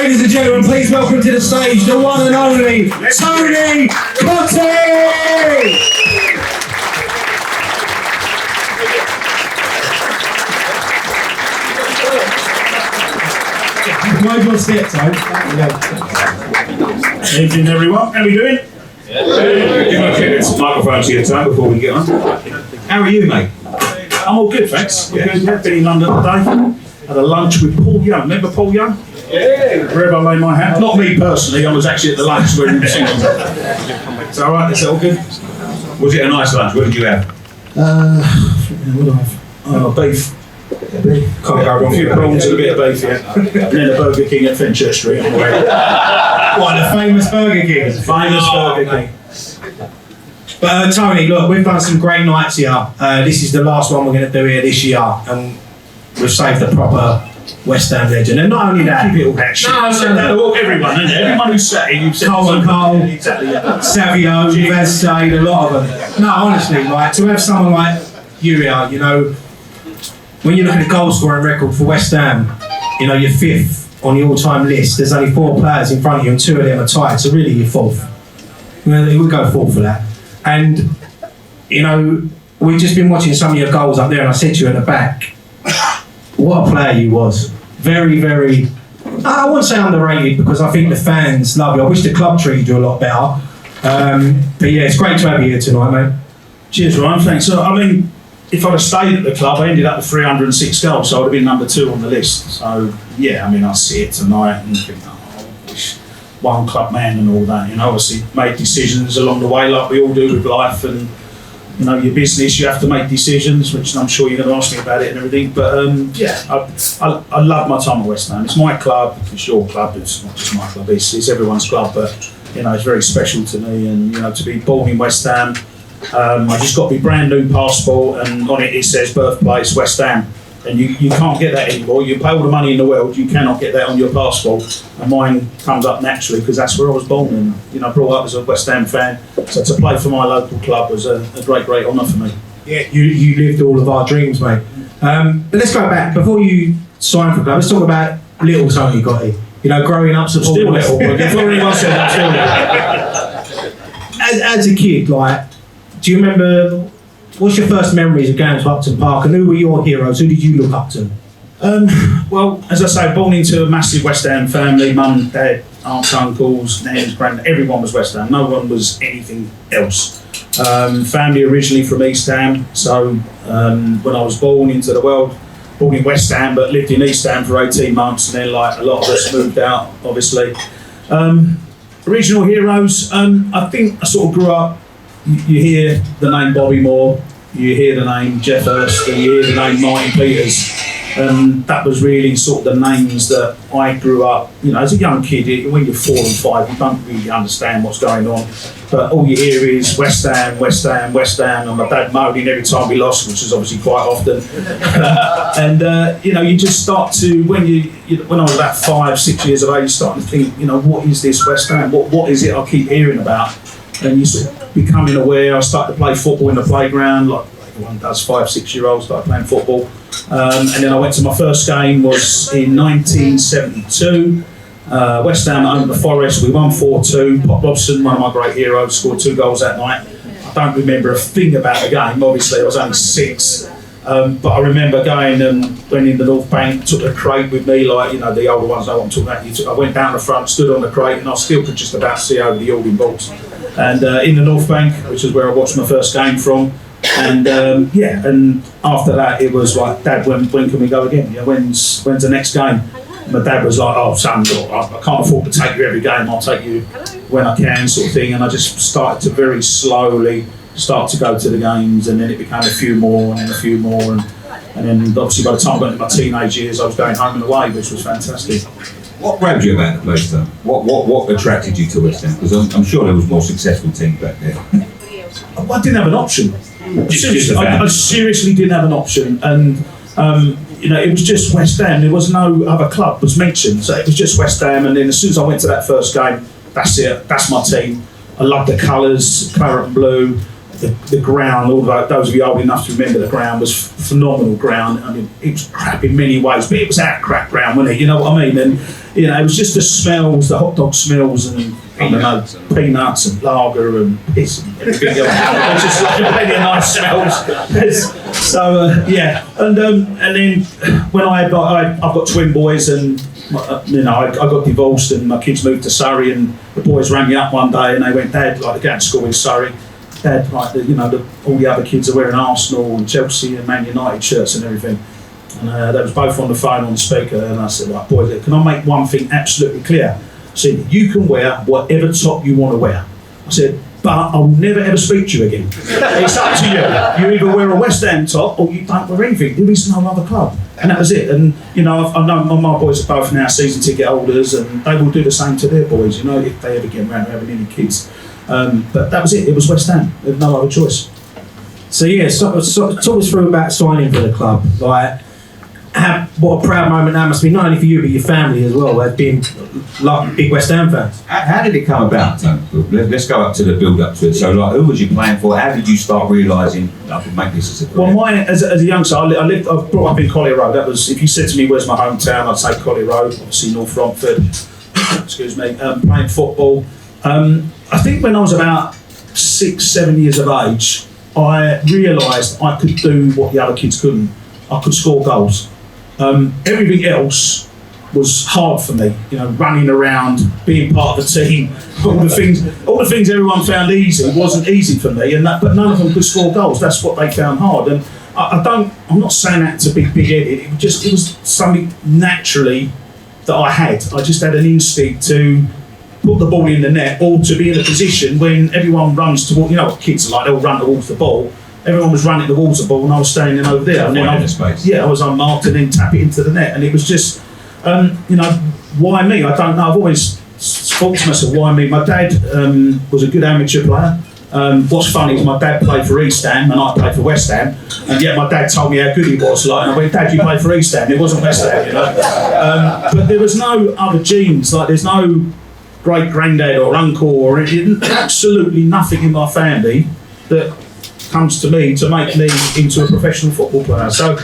Ladies and gentlemen, please welcome to the stage the one and only Tony Cottee! Mind your step, Tony. Evening, everyone. How are we doing? Give me a kick this microphone to your time before we get on. How are you, mate? I'm all good, thanks. Good. Yeah, been in London today. Had a lunch with Paul Young. Remember Paul Young? Yeah. Wherever I lay my hat. Not me personally. I was actually at the lunch where he was singing. Is that all right? Is that all good? Was it a nice lunch? What did you have? What did I have? Beef. Can't go wrong. A few prawns and a bit of beef, yeah. And then a Burger King at Fenchurch Street on the way. What, the famous Burger King? Famous Burger King. But Tony, look, we've done some great nights here. This is the last one we're going to do here this year, and we've saved the proper West Ham legend. And not only that, keep it all that shit. No, everyone, isn't it? Everyone who's sat here, you've said Cole, exactly, yeah. Savio, Vestade, a lot of them. No, honestly, like to have someone like you here, you know, when you look at the goal scoring record for West Ham, you know, you're fifth on the all-time list. There's only 4 players in front of you, and 2 of them are tied. So really, you're fourth. We'll go fourth for that. And, you know, we've just been watching some of your goals up there, and I said to you at the back, what a player you was. Very, very, I wouldn't say underrated, because I think the fans love you. I wish the club treated you a lot better. But yeah, it's great to have you here tonight, mate. Cheers, Ryan, thanks. So, I mean, if I'd have stayed at the club, I ended up with 306 goals, so I would have been number 2 on the list. So, yeah, I mean, I see it tonight and think, oh, I wish one club man and all that. You know, obviously made decisions along the way like we all do with life, and you know, your business, you have to make decisions, which I'm sure you're going to ask me about it and everything. But yeah, I love my time at West Ham. It's my club, it's your club, it's not just my club, it's everyone's club. But you know, it's very special to me, and you know, to be born in West Ham, I just got my brand new passport, and on it says birthplace West Ham. And you can't get that anymore. You pay all the money in the world, you cannot get that on your passport. And mine comes up naturally because that's where I was born, and you know, brought up as a West Ham fan. So to play for my local club was a great honour for me. Yeah, you lived all of our dreams, mate. But let's go back before you signed for the club. Let's talk about little Tony Cottee. You know, growing up supporting. Still little, but before anyone said that, still little. As a kid, like, do you remember? What's your first memories of going to Upton Park, and who were your heroes? Who did you look up to? Well, as I say, born into a massive West Ham family, mum, dad, aunts, uncles, nans, grand, everyone was West Ham. No one was anything else. Family originally from East Ham, so when I was born into the world, born in West Ham, but lived in East Ham for 18 months, and then like a lot of us moved out, obviously. Original heroes, I think I sort of grew up. You hear the name Bobby Moore, you hear the name Jeff Hurst, and you hear the name Martin Peters. And that was really sort of the names that I grew up, you know, as a young kid. When you're 4 and 5, you don't really understand what's going on. But all you hear is West Ham, West Ham, West Ham, and my dad moaning every time we lost, which is obviously quite often. And you know, you just start to, when I was about 5, 6 years of age, you start to think, you know, what is this West Ham? What is it I keep hearing about? And you sort of becoming aware. I started to play football in the playground, like everyone does, 5, 6 year olds, started playing football. And then I went to my first game, was in 1972. West Ham owned the Forest, we won 4-2. Pop Robson, one of my great heroes, scored 2 goals that night. I don't remember a thing about the game, obviously I was only 6. But I remember going and went in the North Bank, took a crate with me, like, you know, the older ones know what I'm talking about. I went down the front, stood on the crate, and I still could just about see over the Alding balls. And in the North Bank, which is where I watched my first game from. And yeah, and after that it was like, Dad, when can we go again? You know, when's the next game? And my dad was like, oh son, look, I can't afford to take you every game, I'll take you when I can, sort of thing. And I just started to very slowly start to go to the games, and then it became a few more and then a few more, and then obviously by the time I got into my teenage years I was going home and away, which was fantastic. What grabbed you about West Ham? What attracted you to West Ham? Because I'm sure there was more successful teams back there. I didn't have an option. I seriously didn't have an option, and you know, it was just West Ham. There was no other club was mentioned, so it was just West Ham. And then as soon as I went to that first game, that's it. That's my team. I love the colours, claret and blue. the ground, all those of you old enough to remember, the ground was phenomenal ground. I mean, it was crap in many ways, but it was our crap ground, wasn't it? You know what I mean? And you know, it was just the smells, the hot dog smells, and I don't know, peanuts and lager and piss and everything else. It was just like plenty of nice smells. So yeah, and then when I've got twin boys, and you know, I got divorced and my kids moved to Surrey, and the boys rang me up one day and they went, Dad, like, they're going to school in Surrey. Dad, like, all the other kids are wearing Arsenal and Chelsea and Man United shirts and everything. And they was both on the phone on the speaker, and I said, right, boys, can I make one thing absolutely clear? I said, you can wear whatever top you want to wear. I said, but I'll never ever speak to you again. It's up to you. You either wear a West Ham top or you don't wear anything. There is no other club. And that was it. And you know, I know my boys are both now season ticket holders, and they will do the same to their boys, you know, if they ever get around to having any kids. But that was it. It was West Ham. There's no other choice. So yeah, talk us through about signing for the club. Like, what a proud moment that must be, not only for you but your family as well, as being like big West Ham fans. How did it come about? Let's go up to the build up to it. So, like, who was you playing for? How did you start realising I could make this as a career? Well, as a youngster, I brought up in Cottee Road. That was, if you said to me, "Where's my hometown?" I'd say Cottee Road. Obviously, North Romford. Excuse me. Playing football. I think when I was about 6-7 years of age, I realised I could do what the other kids couldn't. I could score goals. Everything else was hard for me, you know, running around, being part of the team, all the things everyone found easy wasn't easy for me, but none of them could score goals. That's what they found hard, and I'm not saying that to be big-headed. It was something naturally that I had. I just had an instinct to put the ball in the net, or to be in a position when everyone runs toward, you know what kids are like, they'll run towards the ball. Everyone was running towards the ball and I was standing over there. And then I was unmarked, and then tap it into the net. And it was just, you know, why me? I don't know. I've always thought to myself, why me? My dad was a good amateur player. What's funny is my dad played for East Ham and I played for West Ham. And yet my dad told me how good he was. Like, and I went, Dad, you played for East Ham. It wasn't West Ham, you know. But there was no other genes. Like, there's no great granddad or uncle or anything. Absolutely nothing in my family that comes to me to make me into a professional football player. So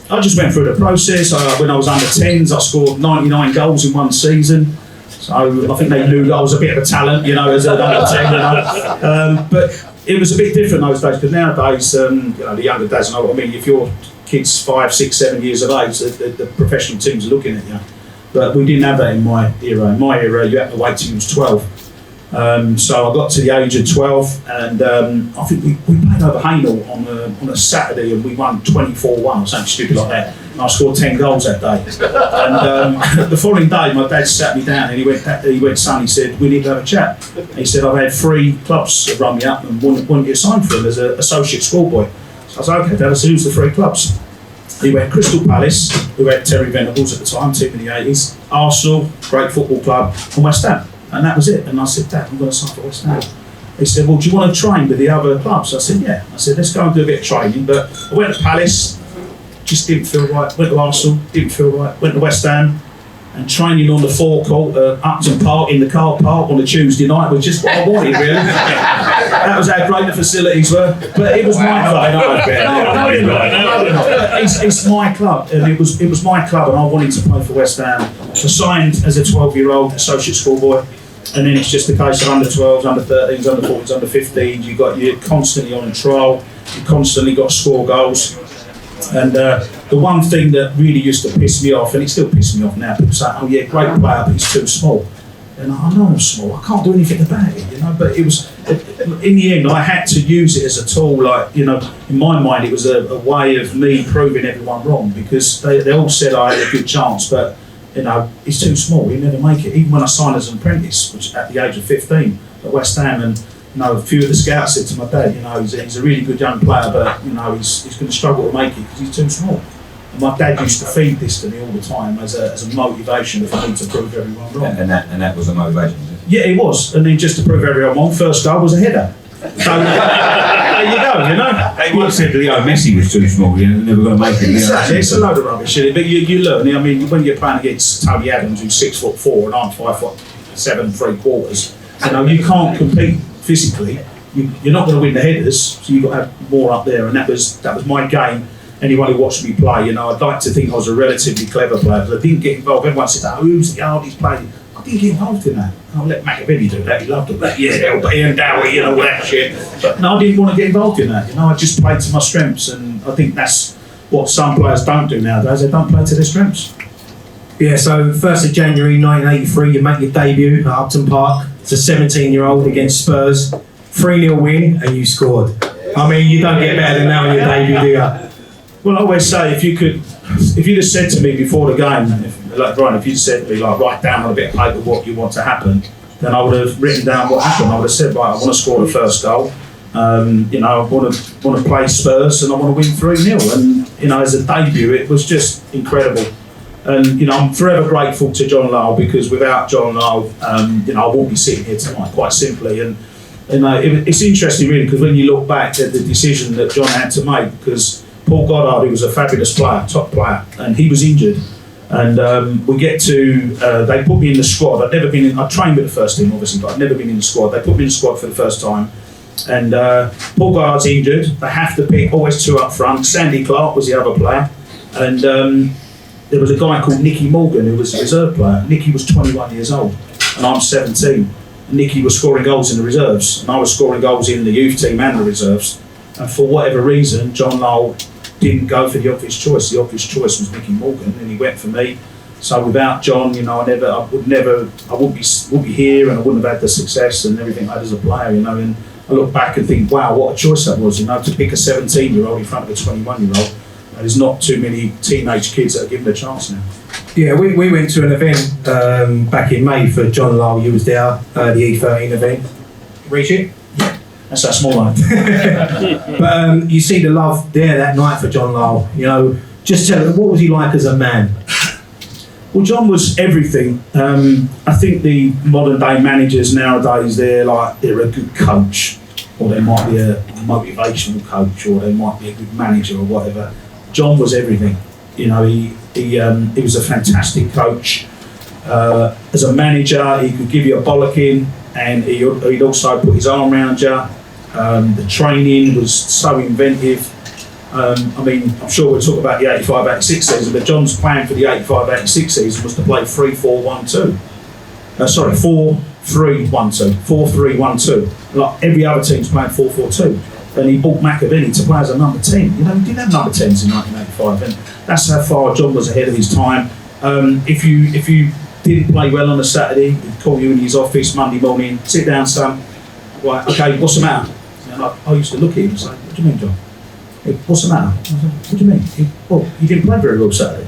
I just went through the process. When I was under 10s, I scored 99 goals in one season. So I think they knew I was a bit of a talent, you know, as an under 10, you know. But it was a bit different those days, because nowadays, you know, the younger dads know what I mean. If your kid's 5, 6, 7 years of age, the professional teams are looking at you. But we didn't have that in my era. In my era, you had to wait till you was 12. So I got to the age of 12, and I think we played over Haynell on a Saturday, and we won 24-1 or something stupid like that. And I scored 10 goals that day. And the following day, my dad sat me down and he went, son, he said, we need to have a chat. He said, I've had 3 clubs that run me up and want you to sign for them as an associate schoolboy. So I said, okay, Dad. I said, who's the 3 clubs? He went Crystal Palace, who had Terry Venables at the time, team in the 80s, Arsenal, great football club, and West Ham. And that was it. And I said, Dad, I'm going to sign for West Ham. He said, well, do you want to train with the other clubs? I said, yeah. I said, let's go and do a bit of training. But I went to Palace, just didn't feel right. Went to Arsenal, didn't feel right. Went to West Ham, and training on the forecourt at Upton Park in the car park on a Tuesday night was just what I wanted, really. That was how great the facilities were. But it was my club. It's my club, and it was my club, and I wanted to play for West Ham. I signed as a 12-year-old associate schoolboy, and then it's just a case of under 12s, under 13s, under 14s, under 15s. You're constantly on trial. You constantly got to score goals. And the one thing that really used to piss me off, and it still pisses me off now, people say, oh yeah, great player, but he's too small. And I know I'm small, I can't do anything about it, you know, but it was, in the end, I had to use it as a tool. Like, you know, in my mind, it was a way of me proving everyone wrong, because they all said I had a good chance, but, you know, he's too small, he'll never make it. Even when I signed as an apprentice, which at the age of 15 at West Ham, and you know, a few of the scouts said to my dad, you know, he's a really good young player, but you know, he's going to struggle to make it because he's too small. And my dad used to feed this to me all the time as a motivation for me to prove everyone wrong. And that was a motivation, was it? Yeah, it was. And then just to prove everyone wrong, first goal was a header. So there you go, you know. They once said Leo Messi was too small, you're never going to make it. Exactly, it's a load of rubbish, isn't it? But you learn. I mean, when you're playing against Tony Adams, who's 6'4" and I'm 5'7" 3/4, you know, you can't compete physically you're not going to win the headers, so you've got to have more up there, and that was my game. Anyone who watched me play, you know, I'd like to think I was a relatively clever player, because I didn't get involved. Everyone said, "Oh, who's the hardest player?" I didn't get involved in that. I'll let McAvennie do that. He loved all that. Yeah, Elby and Dowie, you know, all that shit. But no, I didn't want to get involved in that. You know, I just played to my strengths, and I think that's what some players don't do nowadays. They don't play to their strengths. Yeah, so 1st of January 1983, you make your debut at Upton Park. It's a 17-year-old against Spurs. 3-0 win, and you scored. I mean, you don't get better than that on your debut, do you? Well, I always say, if you'd have said to me before the game, if you'd said to me, like, write down on a bit of paper what you want to happen, then I would have written down what happened. I would have said, right, I want to score the first goal. You know, I want to play Spurs, and I want to win 3-0. And, you know, as a debut, it was just incredible. And, you know, I'm forever grateful to John Lyall, because without John Lyall, you know, I wouldn't be sitting here tonight, quite simply. And, you know, it's interesting, really, because when you look back at the decision that John had to make, because Paul Goddard, who was a fabulous player, top player, and he was injured. And we get to, they put me in the squad. I trained with the first team, obviously, but I'd never been in the squad. They put me in the squad for the first time. And Paul Goddard's injured. They have to pick always two up front. Sandy Clark was the other player. And there was a guy called Nicky Morgan, who was a reserve player. Nicky was 21 years old, and I'm 17. Nicky was scoring goals in the reserves, and I was scoring goals in the youth team and the reserves. And for whatever reason, John Lyall didn't go for the obvious choice. The obvious choice was Nicky Morgan, and he went for me. So without John, you know, I wouldn't be here, and I wouldn't have had the success and everything I had as a player, you know. And I look back and think, wow, what a choice that was, you know, to pick a 17-year-old in front of a 21-year-old. There's not too many teenage kids that are given a chance now. Yeah, we went to an event back in May for John Lyall. You was there, the E13 event. Reach it? Yeah, that's that small one. But you see the love there that night for John Lyall. You know, just tell us, what was he like as a man? Well, John was everything. I think the modern day managers nowadays, they're a good coach, or they might be a motivational coach, or they might be a good manager or whatever. John was everything. You know, he was a fantastic coach. As a manager, he could give you a bollocking, and he'd also put his arm around you. The training was so inventive. I mean, I'm sure we'll talk about the 85-86 season, but John's plan for the 85-86 season was to play 3-4-1-2. 4-3-1-2. 4-3-1-2. Like every other team's playing 4-4-2. And he bought McAvennie to play as a number 10. You know, he didn't have number 10s in 1985, and that's how far John was ahead of his time. If you didn't play well on a Saturday, he'd call you in his office Monday morning, sit down, son. Right, okay, what's the matter? And I used to look at him and say, what do you mean, John? What's the matter? I said, what do you mean? Well, you didn't play very well Saturday.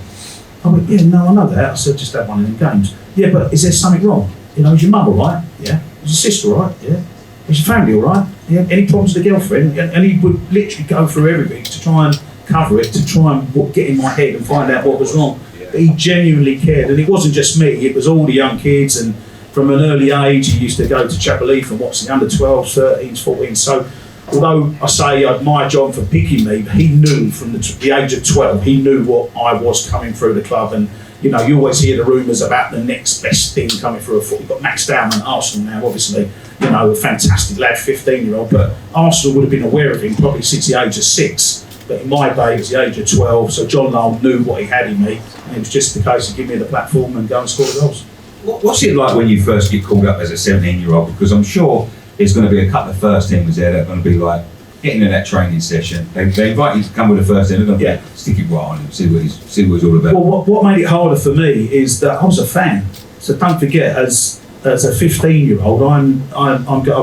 I went, yeah, no, I know that. I said, just had one of them games. Yeah, but is there something wrong? You know, is your mum all right? Yeah. Is your sister all right? Yeah. Is your family all right? Yeah. Any problems with the girlfriend? And he would literally go through everything to try and cover it, to try and get in my head and find out what was wrong. But he genuinely cared, and it wasn't just me, it was all the young kids, and from an early age he used to go to Chapel Heath and watch the under 12s, 13s, 14s. So although I say I admire John for picking me, he knew from the age of 12, he knew what I was coming through the club. And you know, you always hear the rumours about the next best thing coming through a foot. You've got Max Dowman at Arsenal now, obviously, you know, a fantastic lad, 15-year-old, but Arsenal would have been aware of him probably since the age of 6. But in my day, it was the age of 12, so John Lyall knew what he had in me, and it was just the case of give me the platform and go and score the goals. What's it like when you first get called up as a 17-year-old? Because I'm sure there's going to be a couple of first teamers there that are going to be like getting in that training session. They invite you to come with the first team, they're going to stick it right on him, see what he's all about. Well, what made it harder for me is that I was a fan. So don't forget, as a 15-year-old, I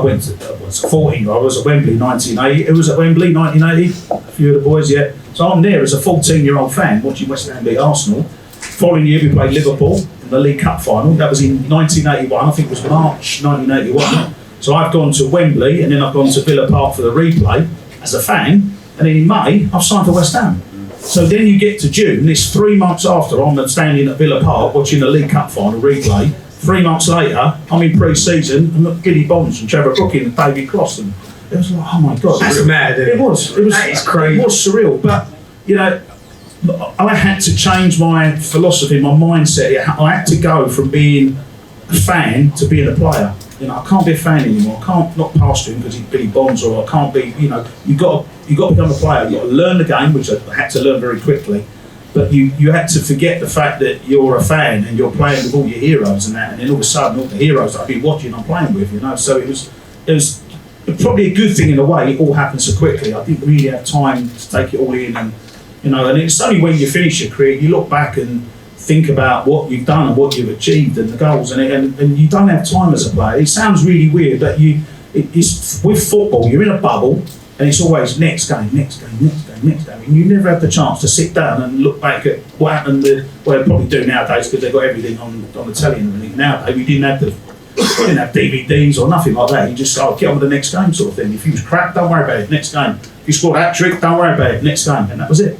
went to 14-year-old. I was at Wembley 1980. It was at Wembley 1980. A few of the boys, yeah. So I'm there as a 14-year-old fan watching West Ham beat Arsenal. Following year, we played Liverpool in the League Cup final. That was in 1981. I think it was March 1981. So I've gone to Wembley, and then I've gone to Villa Park for the replay as a fan, and then in May I've signed for West Ham. So then you get to June, it's 3 months after I'm standing at Villa Park watching the League Cup final replay. 3 months later, I'm in pre-season, and look, Billy Bonds and Trevor Brooking and David Cross, and it was like, oh my God. That's mad, isn't it? It was. That is crazy. It was surreal, but you know, I had to change my philosophy, my mindset. I had to go from being a fan to being a player. You know, I can't be a fan anymore. I can't not pass to him because he's Billy Bonds, or I can't be. You know, you got to become a player. You got to learn the game, which I had to learn very quickly. But you had to forget the fact that you're a fan and you're playing with all your heroes and that, and then all of a sudden all the heroes that I've been watching I'm playing with. You know, so it was probably a good thing in a way. It all happened so quickly. I didn't really have time to take it all in, and you know, and it's only when you finish your career you look back and think about what you've done and what you've achieved and the goals, and you don't have time as a player. It sounds really weird, but it's with football, you're in a bubble and it's always next game, and you never have the chance to sit down and look back at what happened. Well, they probably do nowadays because they've got everything on the telly and everything. Nowadays we didn't have DVDs or nothing like that. You just get on with the next game sort of thing. If you was crap, don't worry about it, next game. If you scored a hat-trick, don't worry about it, next game, and that was it.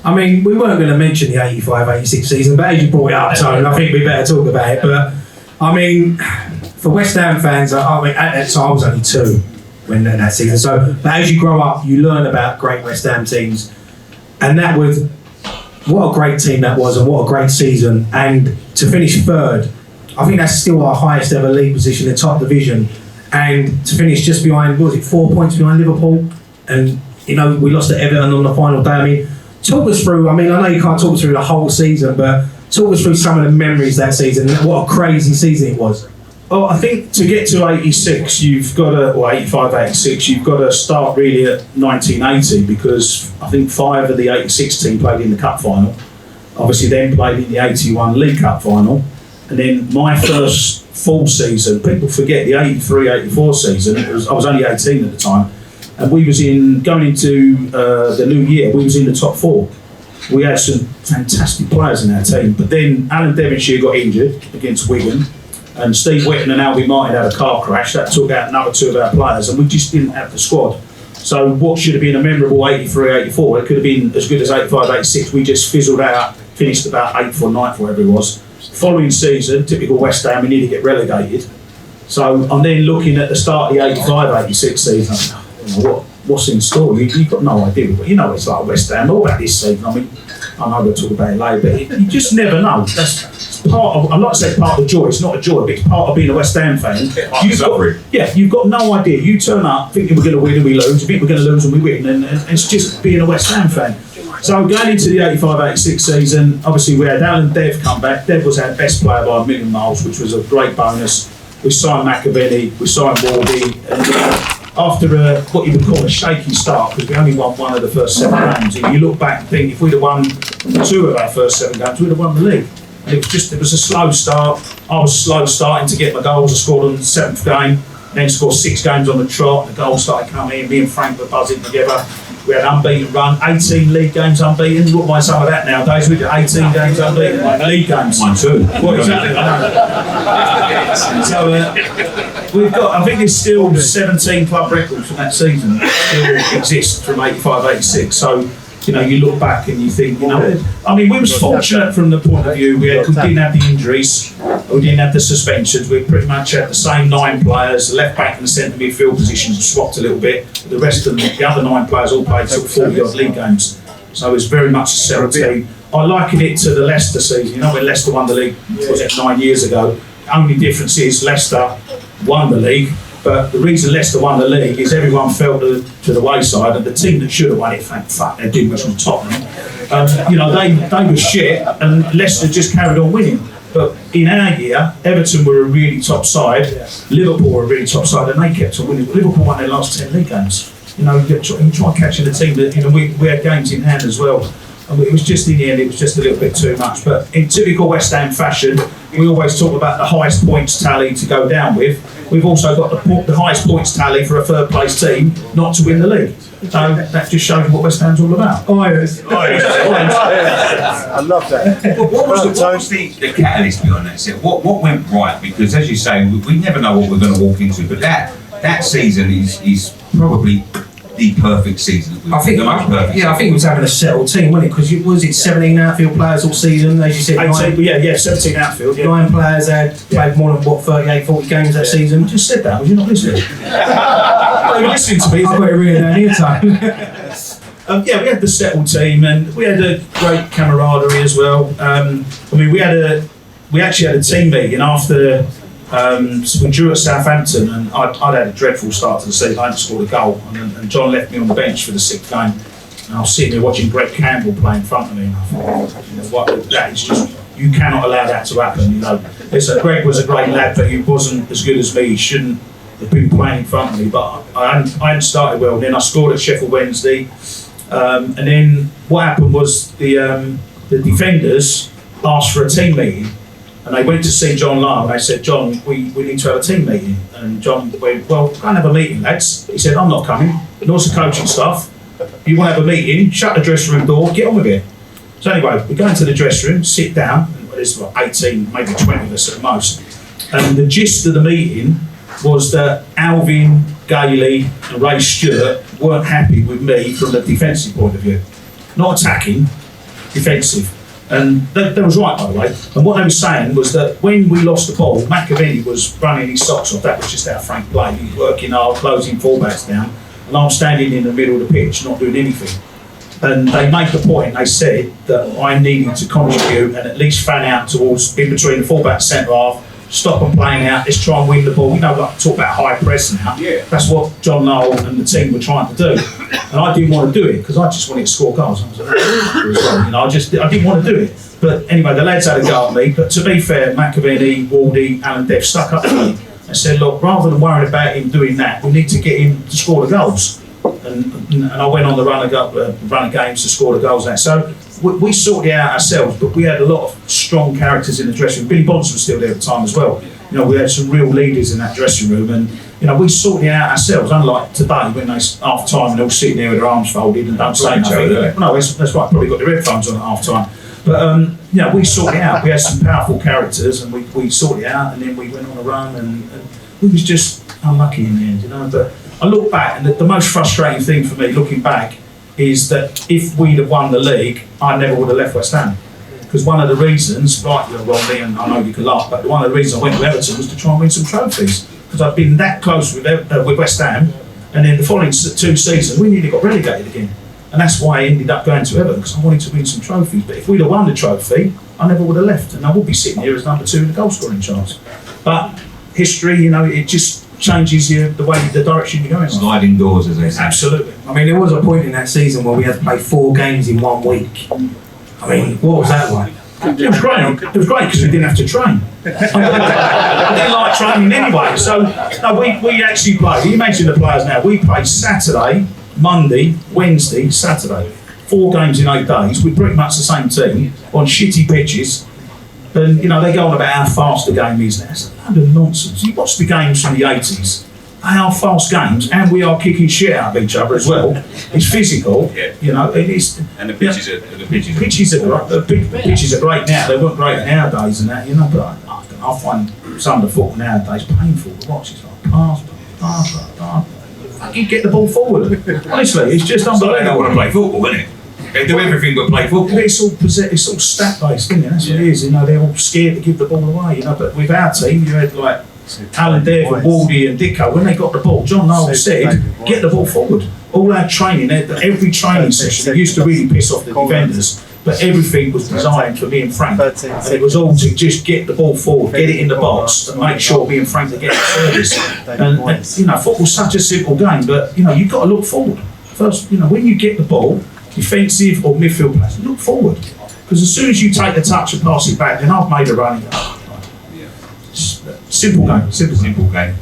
I mean, we weren't going to mention the 85-86 season, but as you brought it up, Tone, I think we better talk about it. But, I mean, for West Ham fans, I mean, at that time I was only 2 when that season. So, but as you grow up, you learn about great West Ham teams. And that was, what a great team that was and what a great season. And to finish 3rd, I think that's still our highest ever league position in the top division. And to finish just behind, what was it, 4 points behind Liverpool? And, you know, we lost to Everton on the final day. I mean, talk us through, I mean, I know you can't talk us through the whole season, but talk us through some of the memories that season. What a crazy season it was. Well, I think to get to 86, you've got to, or 85, 86, you've got to start really at 1980, because I think 5 of the 86 team played in the cup final. Obviously then played in the 81 League Cup final. And then my first full season, people forget the 83, 84 season, I was only 18 at the time. And we was going into the new year, we was in the top 4. We had some fantastic players in our team, but then Alan Devonshire got injured against Wigan, and Steve Whitten and Albie Martin had a car crash that took out another 2 of our players, and we just didn't have the squad. So what should have been a memorable 83, 84, it could have been as good as 85, 86. We just fizzled out, finished about 8th or 9th, whatever it was. Following season, typical West Ham, we need to get relegated. So I'm then looking at the start of the 85, 86 season. What's in store? You've got no idea, but you know it's like West Ham. All about this season. I mean, I know we'll talk about it later, but you just never know. That's part of. I'd like to say part of the joy. It's not a joy, but it's part of being a West Ham fan. You've got no idea. You turn up thinking we're going to win and we lose. You think we're going to lose and we win, and it's just being a West Ham fan. So going into the 85-86 season, obviously we had Alan Dev come back. Dev was our best player by a million miles, which was a great bonus. We signed McAvennie, we signed Warby, and after what you would call a shaky start, because we only won 1 of the first 7 games, and you look back and think if we'd have won 2 of our first 7 games, we'd have won the league. And it was a slow start. I was slow starting to get my goals. I scored on the 7th game, then scored 6 games on the trot. The goals started coming in. Me and Frank were buzzing together. We had an unbeaten run, 18 league games unbeaten. You wouldn't mind some of that nowadays. We did 18 games unbeaten, league games. Mine too. Well, exactly. So we've got, I think there's still 17 club records from that season that still exist from 85, 86. So, you know, you look back and you think, you know, I mean, we was fortunate from the point of view, we didn't have the injuries, we didn't have the suspensions, we pretty much had the same 9 players, the left back and the centre midfield positions swapped a little bit, the rest of the other 9 players all played sort of 40-odd league games, so it was very much a settled team. I liken it to the Leicester season, you know, when Leicester won the league, was it 9 years ago? The only difference is Leicester won the league, but the reason Leicester won the league is everyone fell to the wayside, and the team that should have won it, thank fuck, they did, which was Tottenham. You know, they were shit, and Leicester just carried on winning. But in our year, Everton were a really top side, Liverpool were a really top side, and they kept on winning. Liverpool won their last 10 league games. You know, you try catching the team that, you know, we had games in hand as well. And it was just in the end, it was just a little bit too much. But in typical West Ham fashion, we always talk about the highest points tally to go down with. We've also got the highest points tally for a 3rd place team not to win the league. So that just shows what West Ham's all about. Oh, yes. I love that. What was the catalyst behind that? So what went right? Because as you say, we never know what we're going to walk into, but that season is probably the perfect season. I think it was having a settled team, wasn't it? Because was it 17 outfield players all season, as you said? 18, 17 outfield. Yeah. 9 players had played more than 38, 40 games that season. I just said that. Was you not listening? You were listening to me. I've got it written down here, time. We had the settled team, and we had a great camaraderie as well. I mean, we actually had a team meeting after So we drew at Southampton, and I'd had a dreadful start to the season. I hadn't scored a goal, and John left me on the bench for the 6th game. And I was sitting there watching Greg Campbell play in front of me, and I thought, you know what, that is just, you cannot allow that to happen. You know, Greg was a great lad, but he wasn't as good as me. He shouldn't have been playing in front of me. But I hadn't started well. Then I scored at Sheffield Wednesday, and then what happened was the defenders asked for a team meeting. And they went to see John Lyall, and they said, John, we need to have a team meeting. And John went, well, go and have a meeting, lads. He said, I'm not coming, nor's the coaching staff. If you want to have a meeting, shut the dressing room door, get on with it. So anyway, we go into the dressing room, sit down, and there's like 18, maybe 20 of us at most. And the gist of the meeting was that Alvin, Gailey and Ray Stewart weren't happy with me from the defensive point of view. Not attacking, defensive. And that was right, by the way. And what they were saying was that when we lost the ball, McAvennie was running his socks off. That was just how Frank played. He was working hard, closing fullbacks down. And I'm standing in the middle of the pitch, not doing anything. And they made the point, they said that I needed to contribute and at least fan out towards, in between the fullback and centre half, stop them playing out, let's try and win the ball. You know, like talk about high press now. Yeah. That's what John Lyall and the team were trying to do. And I didn't want to do it because I just wanted to score goals. I was like, you know, I didn't want to do it. But anyway, the lads had a go at me. But to be fair, McAvennie, Wardy, Alan Dev stuck up to me and said, look, rather than worrying about him doing that, we need to get him to score the goals. And I went on the run of games to score the goals there. So we sorted it out ourselves, but we had a lot of strong characters in the dressing room. Billy Bonds was still there at the time as well. You know, we had some real leaders in that dressing room, and you know, we sorted it out ourselves. Unlike today, when they half time and they're all sitting there with their arms folded and don't say nothing. No, that's right. Probably got their headphones on at half time. But you know, we sorted it out. We had some powerful characters, and we sorted it out, and then we went on a run, and we was just unlucky in the end, you know. But I look back, and the most frustrating thing for me, looking back, is that if we'd have won the league, I never would have left West Ham. Because one of the reasons, rightly or wrongly, and I know you can laugh, but one of the reasons I went to Everton was to try and win some trophies. Because I'd been that close with West Ham, and then the following 2 seasons, we nearly got relegated again. And that's why I ended up going to Everton, because I wanted to win some trophies. But if we'd have won the trophy, I never would have left, and I would be sitting here as number 2 in the goal scoring charts. But history, you know, it just changes the direction you're going. Sliding doors, as they say. Absolutely. I mean, there was a point in that season where we had to play 4 games in 1 week. I mean, what was that like? It was great. It was great because we didn't have to train. I didn't like training anyway. So no, we actually played. You mentioned the players now. We played Saturday, Monday, Wednesday, Saturday. 4 games in 8 days. We're pretty much the same team on shitty pitches. And you know, they go on about how fast the game is now. It's a load of nonsense. You watch the games from the 80s. They are fast games, and we are kicking shit out of each other as well. It's physical, you know. It is. And the pitches are great now. They weren't great nowadays, and that, you know. But I find some of the football nowadays painful to watch. It's like pass. Fucking get the ball forward. Honestly, it's just unbelievable. They don't want to play football, isn't it? They do everything but play football. It's all stat based, isn't it? That's what it is. You know, they're all scared to give the ball away. You know, but with our team, you had like Alan Dev, Wardy and Dicko. When they got the ball, John Lyall said, "Get the ball forward." All our training, every training session, it used to really piss off the defenders. But everything was designed for me and Frank, and it was all to just get the ball forward, get it in the box, and make sure me and Frank are getting service. And you know, football's such a simple game, but you know, you've got to look forward first. You know, when you get the ball, defensive or midfield players, look forward. Because as soon as you take the touch and pass it back, then I've made a run. Simple game, simple game.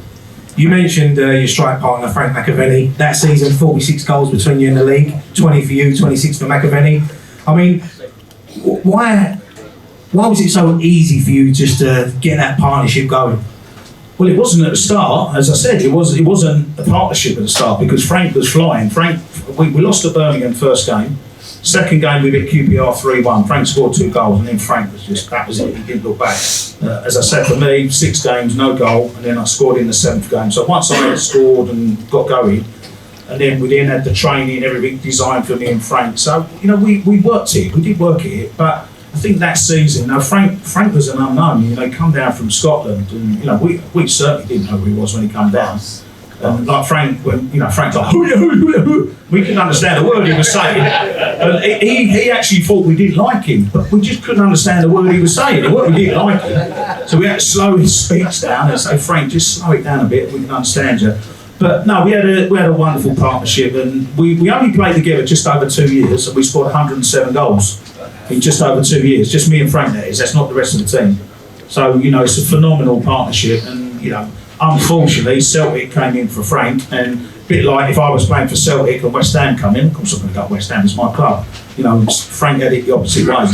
You mentioned your strike partner, Frank McAvennie. That season, 46 goals between you and the league, 20 for you, 26 for McAvennie. I mean, why was it so easy for you just to get that partnership going? Well, it wasn't at the start, as I said. It wasn't a partnership at the start because Frank was flying. We lost to Birmingham first game. Second game we beat QPR 3-1. Frank scored 2 goals, and then Frank was that was it. He didn't look back. As I said, for me, 6 games, no goal, and then I scored in the 7th game. So once I had scored and got going, and then we then had the training, everything designed for me and Frank. So you know, we worked it. We did work it, but I think that season, now Frank was an unknown. You know, he come down from Scotland, and you know, we certainly didn't know who he was when he came down. And like Frank, when Frank's like, we couldn't understand a word he was saying. And he actually thought we didn't like him, but we just couldn't understand the word he was saying. The word we didn't like him. So we had to slow his speech down and say, Frank, just slow it down a bit, we can understand you. But no, we had a wonderful partnership, and we only played together just over 2 years, and we scored 107 goals in just over 2 years. Just me and Frank, that is. That's not the rest of the team. So it's a phenomenal partnership, and unfortunately, Celtic came in for Frank, and a bit like if I was playing for Celtic and West Ham come in, of course I'm going to go to West Ham, it's my club. Frank had it the opposite way.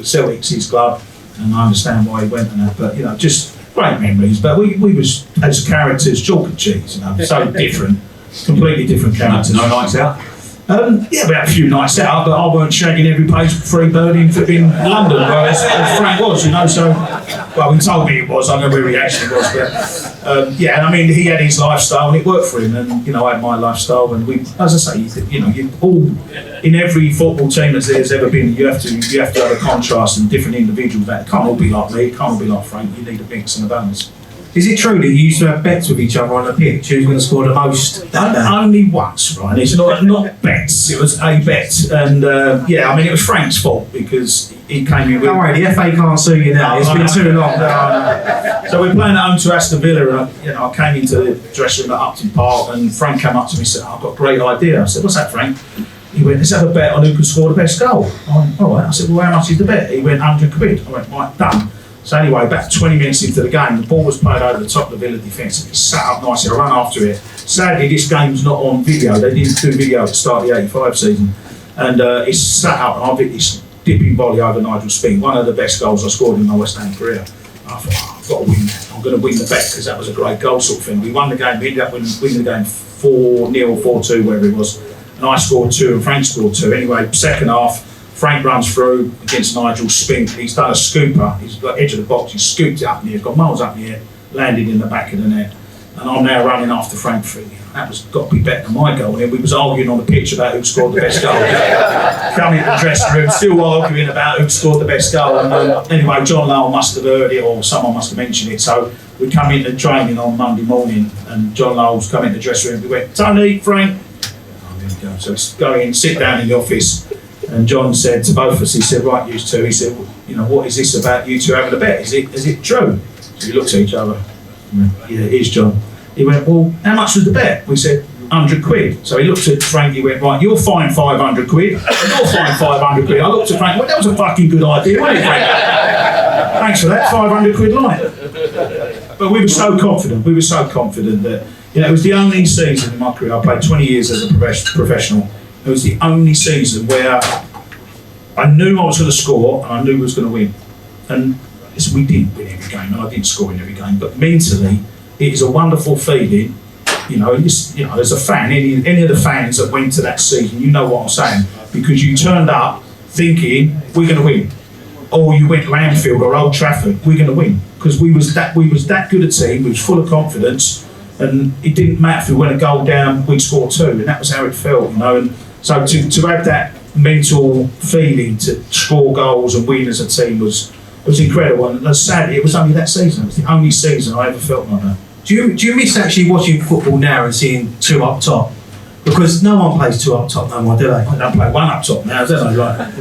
Celtic's his club, and I understand why he went and that. But just great memories. But we was as characters, chalk and cheese. So different, completely different characters. No nights out. Yeah, we had a few nights out, but I weren't shagging every place for free bird in London, whereas Frank was, so, well, he told me it was, I know where he actually was, but, yeah, and I mean, he had his lifestyle and it worked for him, and, I had my lifestyle, and we, as I say, you all, in every football team that there's ever been, you have to have a contrast and different individuals that can't all be like me, can't all be like Frank, you need a mix and a balance. Is it true that you used to have bets with each other on the pitch? Who's going to score the most that day? Only once, right? It's not bets. It was a bet, and yeah, I mean it was Frank's fault because he came in with. Don't worry, the FA can't sue you now. It's been too long. So we're playing at home to Aston Villa, and I came into the dressing room at Upton Park, and Frank came up to me and said, "I've got a great idea." I said, "What's that, Frank?" He went, "Let's have a bet on who can score the best goal." I went, "All right." I said, "Well, how much is the bet?" He went, £100. I went, "Right, done." So anyway, about 20 minutes into the game, the ball was played over the top of the Villa defence, and it sat up nicely. I ran after it. Sadly, this game's not on video. They didn't do video at the start of the 85 season. And it's sat up, and I hit this dipping volley over Nigel Spink, one of the best goals I scored in my West Ham career. I thought, I've got to win that. I'm going to win the bet, because that was a great goal sort of thing. We won the game. We ended up winning the game 4-0, 4-2, wherever it was. And I scored 2, and Frank scored 2. Anyway, second half, Frank runs through against Nigel Spink. He's done a scooper. He's got edge of the box. He's scooped it up in the air. Got miles up in the air. Landed in the back of the net. And I'm now running after Frank through. That was got to be better than my goal. And then we was arguing on the pitch about who scored the best goal. Coming into the dressing room, still arguing about who scored the best goal. And anyway, John Lyall must have heard it, or someone must have mentioned it. So we come into training on Monday morning, and John Lyall's come into the dressing room. We went, "Tony, Frank." Oh, there we go. So let's go in, sit down in the office. And John said to both of us, he said, "Right, you two," he said, "what is this about you two having a bet? Is it true?" So we looked at each other. Went, "Yeah, it is, John." He went, "Well, how much was the bet?" We said, £100. So he looked at Frank, he went, "Right, you're fined £500, and you're fined £500. I looked at Frank, "Well, that was a fucking good idea, wasn't it, Frank?" "Thanks for that, £500 light." But we were so confident that, it was the only season in my career, I played 20 years as a professional. It was the only season where I knew I was going to score and I knew I was going to win. And we didn't win every game, and I didn't score in every game, but mentally, it is a wonderful feeling. As a fan, any of the fans that went to that season, you know what I'm saying, because you turned up thinking we're going to win, or you went to Anfield or Old Trafford, we're going to win, because we was that good a team. We was full of confidence, and it didn't matter if we went a goal down, we'd score 2, and that was how it felt, And so to have that mental feeling to score goals and win as a team was incredible. And sadly, it was only that season. It was the only season I ever felt like that. Do you miss actually watching football now and seeing 2 up top? Because no one plays 2 up top no more, do they? I don't play 1 up top now, do they? Like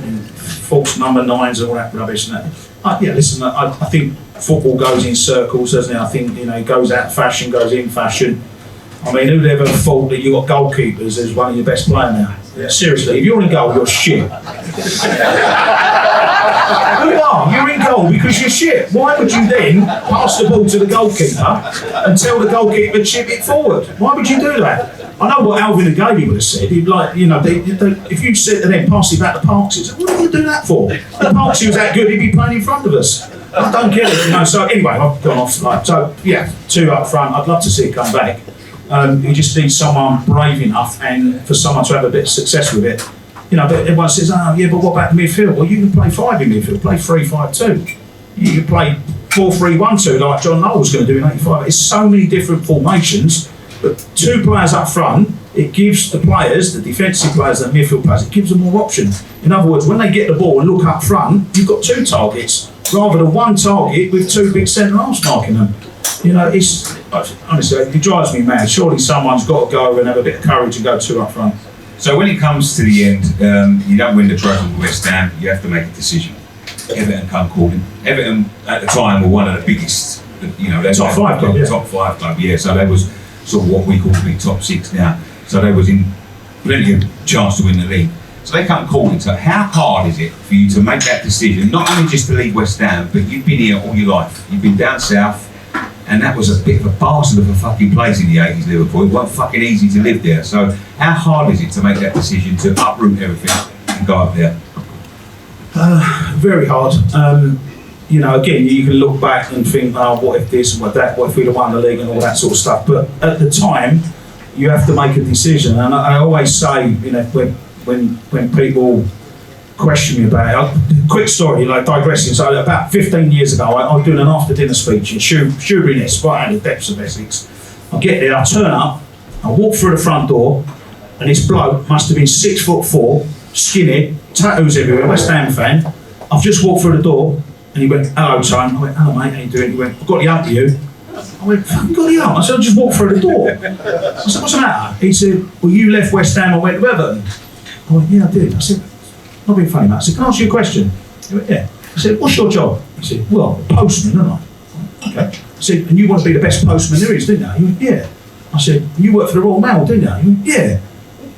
false number 9s and all that rubbish and that. Yeah, listen, I think football goes in circles, doesn't it? I think, it goes out of fashion, goes in fashion. I mean, who'd ever thought that you got goalkeepers as one of your best players now? Yeah, seriously, if you're in goal, you're shit. You are. You're in goal because you're shit. Why would you then pass the ball to the goalkeeper and tell the goalkeeper to chip it forward? Why would you do that? I know what Alvin and Gavey would have said. He'd if you said to them, "Pass it back to Parks," he'd say, "What do you do that for?" If Parks was that good, he'd be playing in front of us. I don't get it. So anyway, I've gone off. So yeah, 2 up front. I'd love to see it come back. You just need someone brave enough, and for someone to have a bit of success with it. But everyone says, "Oh yeah, but what about the midfield?" Well, you can play 5 in midfield, play 3-5-2. You can play 4-3-1-2 like John Lyall was going to do in '85. It's so many different formations, but 2 players up front, it gives the players, the defensive players, the midfield players, it gives them more options. In other words, when they get the ball and look up front, you've got 2 targets rather than 1 target with 2 big centre halves marking them. You know, it's honestly, it drives me mad. Surely someone's got to go and have a bit of courage and go 2 up front. So when it comes to the end, you don't win the trophy with West Ham, you have to make a decision. Everton come calling. Everton at the time were one of the biggest, you know, they Top 5 club, yeah. Top 5 club, yeah. So they was sort of what we call to be top 6 now. So they was in plenty of chance to win the league. So they come calling. So how hard is it for you to make that decision? Not only just to leave West Ham, but you've been here all your life. You've been down south, and that was a bit of a bastard of a fucking place in the 80s, Liverpool. It wasn't fucking easy to live there. So how hard is it to make that decision to uproot everything and go up there? Very hard. You know, again, you can look back and think, oh, what if this and what that, what if we'd have won the league and all that sort of stuff. But at the time, you have to make a decision. And I always say, you know, when people question me about it, quick story, like digressing. So about 15 years ago, I was doing an after dinner speech in Shoeburyness, right out of the depths of Essex. I get there, I turn up, I walk through the front door, and this bloke must have been 6'4", skinny, tattoos everywhere, West Ham fan. I've just walked through the door, and he went, hello, Tone. I went, hello, mate, how you doing? He went, I've got the hump to you. I went, fucking got the hump? I said, I just walked through the door. I said, what's the matter? He said, well, you left West Ham and went to Everton. I went, yeah, I did. I said, not being funny, mate. I said, can I ask you a question? He went, yeah. I said, what's your job? He said, well, a postman, aren't I? Okay. I said, and you want to be the best postman there is, didn't you? He went, yeah. I said, you work for the Royal Mail, didn't you? He went, yeah.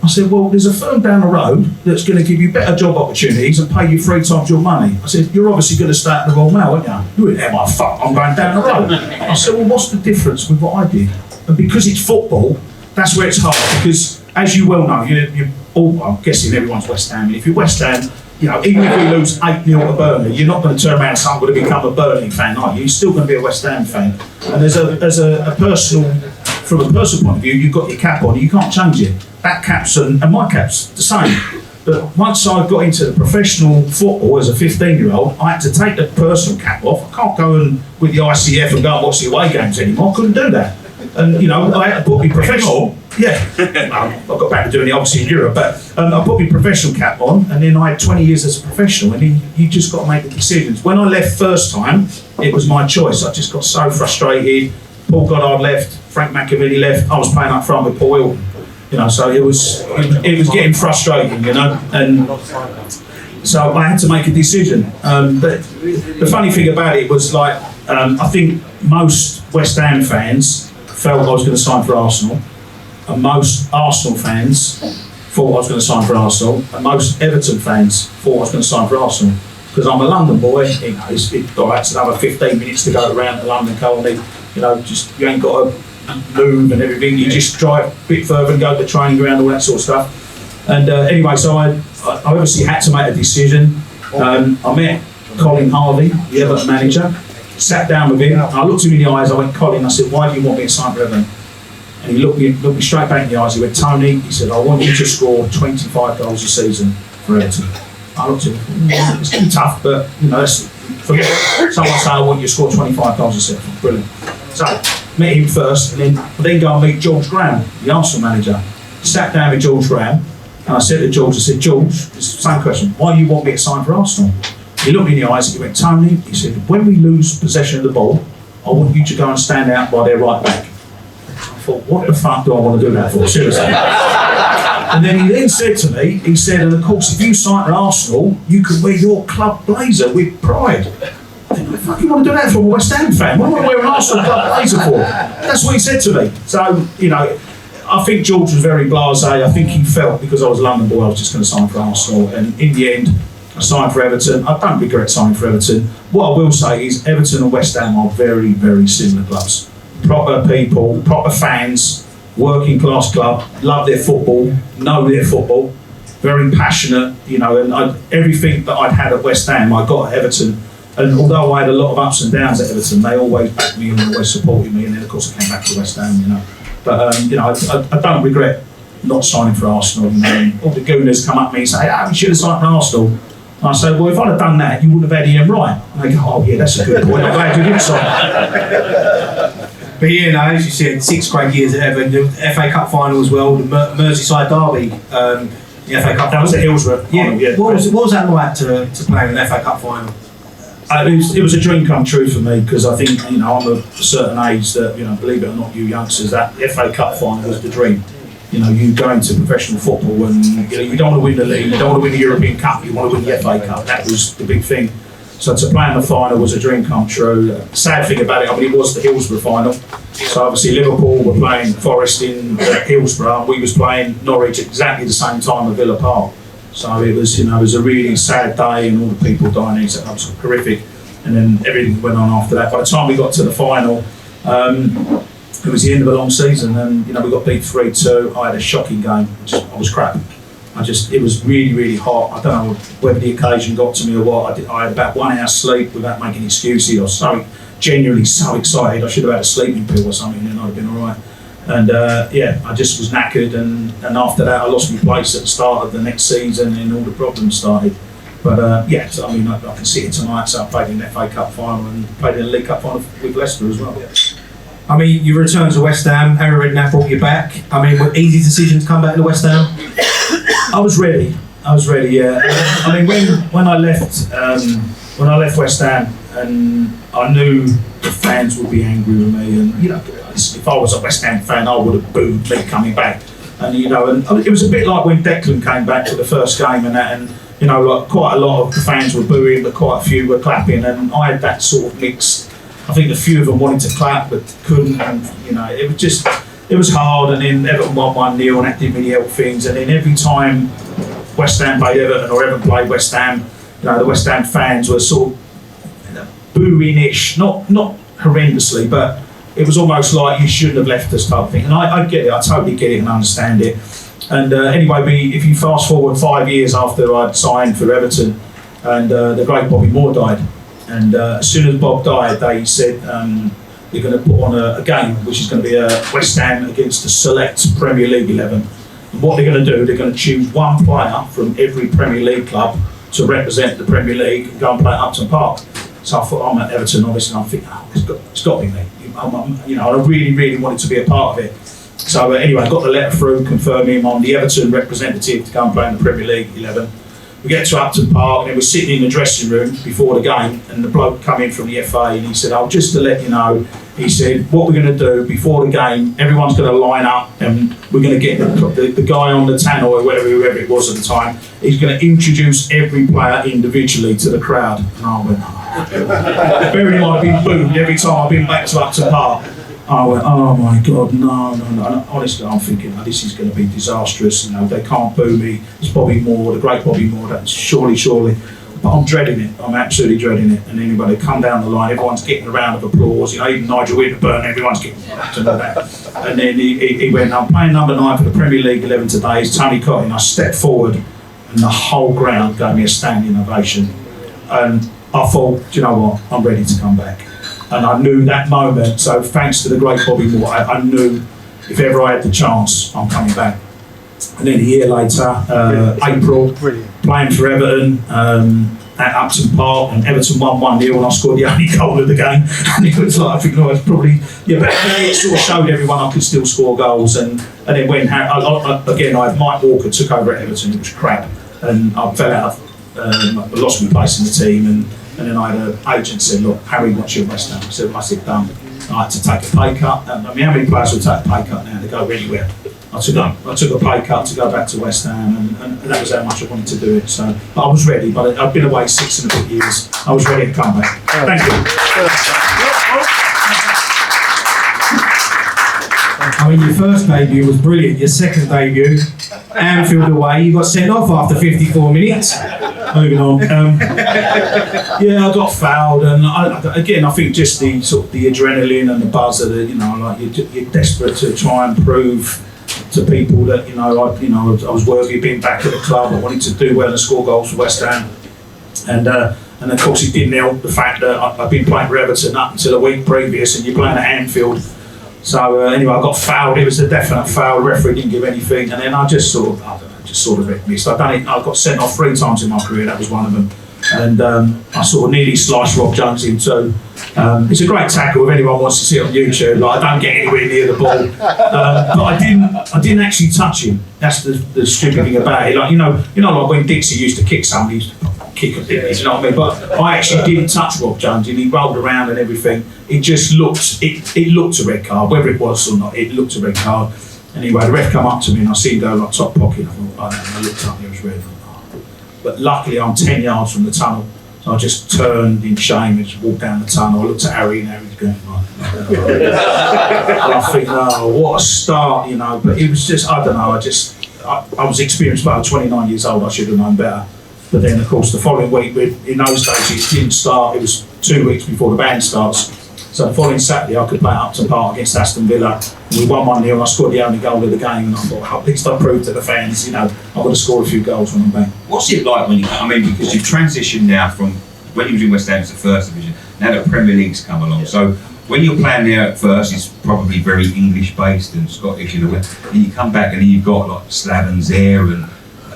I said, well, there's a firm down the road that's going to give you better job opportunities and pay you 3 times your money. I said, you're obviously going to start at the Royal Mail, aren't you? You went, yeah, my fuck, I'm going down the road. I said, well, what's the difference with what I did? And because it's football, that's where it's hard, because as you well know, you're all, I'm guessing everyone's West Ham, and if you're West Ham, you know, even if we lose 8-0 to Burnley, you're not going to turn around and say, I'm going to become a Burnley fan, are you? You're still going to be a West Ham fan. And as a personal, from a personal point of view, you've got your cap on, you can't change it. That cap's and my cap's the same. But once I got into the professional football as a 15-year-old, I had to take the personal cap off. I can't go and with the ICF and go and watch the away games anymore. I couldn't do that. And, you know, I had to put my professional... Yeah, I got back to doing it obviously in Europe, but I put my professional cap on, and then I had 20 years as a professional, and you just got to make the decisions. When I left first time, it was my choice. I just got so frustrated. Paul Goddard left, Frank McAvennie left. I was playing up front with Paul Hill, you know, so it was getting frustrating, you know, and so I had to make a decision. But the funny thing about it was, like, I think most West Ham fans felt I was going to sign for Arsenal. And most Arsenal fans thought I was going to sign for Arsenal, and most Everton fans thought I was going to sign for Arsenal. Because I'm a London boy, you know, it's another 15 minutes to go around to London, Cottee. You know, just you ain't got to move and everything. You just drive a bit further and go to the training ground, all that sort of stuff. And anyway, so I obviously had to make a decision. I met Colin Harvey, the Everton manager, sat down with him. I looked him in the eyes. I went, Colin, I said, why do you want me to sign for Everton? And he looked me straight back in the eyes. He went, Tony, he said, I want you to score 25 goals a season for Everton. I looked at him, it's going to be tough, but, you know, forget it. Someone say, I want you to score 25 goals a season. Brilliant. So, met him first, and then go and meet George Graham, the Arsenal manager. Sat down with George Graham, and I said to George, it's the same question, why do you want me to sign for Arsenal? He looked me in the eyes, and he went, Tony, he said, when we lose possession of the ball, I want you to go and stand out by their right back. I thought, what the fuck do I want to do that for? Seriously. And then he then said to me, he said, and of course, if you sign for Arsenal, you can wear your club blazer with pride. I think, what the fuck you want to do that for? I'm a West Ham fan. What do I wear an Arsenal club blazer for? That's what he said to me. So, you know, I think George was very blasé. I think he felt because I was a London boy, I was just going to sign for Arsenal. And in the end, I signed for Everton. I don't regret signing for Everton. What I will say is Everton and West Ham are very, very similar clubs. Proper people, proper fans, working class club, love their football, know their football, very passionate, you know, and everything that I'd had at West Ham, I got at Everton. And although I had a lot of ups and downs at Everton, they always backed me and always supported me. And then, of course, I came back to West Ham, you know. But, you know, I don't regret not signing for Arsenal. You know, and all the gooners come up to me and say, you should have signed for Arsenal. And I say, well, if I'd have done that, you wouldn't have had Ian Wright. And they go, oh, yeah, that's a good point. I'm glad you didn't sign. But yeah, no, as you said, 6 great years at Everton, the FA Cup final as well, the Merseyside derby, the FA Cup. That was at Hillsborough. Yeah. What was that like to play in an FA Cup final? it was a dream come true for me, because I think, I'm of a certain age that, believe it or not, you youngsters, that FA Cup final was the dream. You go into professional football and you don't want to win the league, you don't want to win the European Cup, you want to win the FA Cup. That was the big thing. So to play in the final was a dream come true. Sad thing about it, it was the Hillsborough final. So obviously Liverpool were playing Forest in Hillsborough, and we was playing Norwich at exactly the same time at Villa Park. So it was, it was a really sad day, and all the people dying. So that was horrific. And then everything went on after that. By the time we got to the final, it was the end of a long season, and we got beat 3-2. I had a shocking game. I was crap. It was really, really hot. I don't know whether the occasion got to me or what. I had about 1 hour's sleep without making excuses. I was genuinely so excited. I should have had a sleeping pill or something, and I'd have been all right. And I just was knackered, and after that I lost my place at the start of the next season, and all the problems started. But I can see it tonight. So I played in the FA Cup final and played in the League Cup final with Leicester as well. You returned to West Ham. Harry Redknapp brought you back. Were easy decision to come back to West Ham? I was ready. Yeah. When I left West Ham, and I knew the fans would be angry with me, and if I was a West Ham fan, I would have booed me coming back. And it was a bit like when Declan came back to the first game and that, and quite a lot of the fans were booing, but quite a few were clapping, and I had that sort of mix. I think a few of them wanted to clap but couldn't, and it was hard. And then Everton won 1-0, and that didn't really help things. And then every time West Ham played Everton, or Everton played West Ham, the West Ham fans were sort of booing-ish, not horrendously, but it was almost like you shouldn't have left us type of thing. And I get it, I totally get it and understand it. And anyway, if you fast forward 5 years after I'd signed for Everton, and the great Bobby Moore died. And as soon as Bob died, they said they're going to put on a game, which is going to be a West Ham against a select Premier League 11. And what they're going to do, they're going to choose one player from every Premier League club to represent the Premier League and go and play at Upton Park. So I thought, I'm at Everton, obviously, and I'm thinking, it's got to be me. I really, really wanted to be a part of it. So anyway, I got the letter through confirming I'm the Everton representative to go and play in the Premier League 11. We get to Upton Park, and we're sitting in the dressing room before the game, and the bloke come in from the FA, and he said, just to let you know, he said, what we're going to do before the game, everyone's going to line up, and we're going to get the guy on the tannoy, or whoever it was at the time, he's going to introduce every player individually to the crowd. And I went, bearing in mind I've been booed every time I've been back to Upton Park. I went, oh my God, no. And honestly, I'm thinking, this is going to be disastrous. They can't boo me. It's Bobby Moore, the great Bobby Moore. That's surely. But I'm dreading it. I'm absolutely dreading it. And anyway, they come down the line. Everyone's getting a round of applause. Even Nigel Winterburn, everyone's getting clapped and all that. And then he went, I'm playing number 9 for the Premier League 11 today. It's Tony Cottee. And I stepped forward, and the whole ground gave me a standing ovation. And I thought, do you know what? I'm ready to come back. And I knew that moment, so thanks to the great Bobby Moore, I knew if ever I had the chance, I'm coming back. And then a year later, April, playing for Everton at Upton Park, and Everton won 1-0, and I scored the only goal of the game. And it was like, I think, it's probably, but it sort of showed everyone I could still score goals. And then when, again, Mike Walker took over at Everton, it was crap, and I fell out of, lost my place in the team, and then I had an agent said, look, Harry wants you at West Ham. I said, done. I had to take a pay cut. How many players would take a pay cut now to go anywhere? I took a pay cut to go back to West Ham, and that was how much I wanted to do it. So, but I was ready. But I've been away 6 and a bit years. I was ready to come back. Thank you. Your first debut was brilliant. Your second debut, Anfield away, you got sent off after 54 minutes. Moving on. I got fouled, and I think just the sort of the adrenaline and the buzz of the, you're desperate to try and prove to people that I was worthy of being back at the club. I wanted to do well and score goals for West Ham, and of course it didn't help the fact that I'd been playing for Everton up until a week previous, and you're playing at Anfield. So anyway, I got fouled. It was a definite foul. The referee didn't give anything, and then I just sort of missed. I got sent off 3 times in my career. That was one of them, and I sort of nearly sliced Rob Jones in too. It's a great tackle. If anyone wants to see it on YouTube, I don't get anywhere near the ball, but I didn't actually touch him. That's the stupid thing about it. Like when Dixie used to kick somebody, he used to kick a bit, you know what I mean? But I actually didn't touch Rob Jones, and he rolled around and everything. It just looked, it looked a red card, whether it was or not, it looked a red card. Anyway, the ref come up to me and I see him go like top pocket. I thought, I looked up, it was red. But luckily I'm 10 yards from the tunnel, so I just turned in shame and just walked down the tunnel. I looked at Harry and Harry's going like, and I think, oh, what a start, you know. But it was just, I don't know, I was experienced, about 29 years old, I should have known better. But then, of course, the following week, in those days, it didn't start. It was 2 weeks before the band starts. So the following Saturday, I could play at Upton Park against Aston Villa. And we won 1-0, and I scored the only goal of the game. And I thought, at least I proved to the fans, you know, I'm going to score a few goals when I'm back. What's it like when you, I mean, because you've transitioned now from when you was in West Ham to the First Division, now the Premier League's come along. So when you're playing there at first, it's probably very English based and Scottish, you know, and you come back and you've got like Slaven's there, and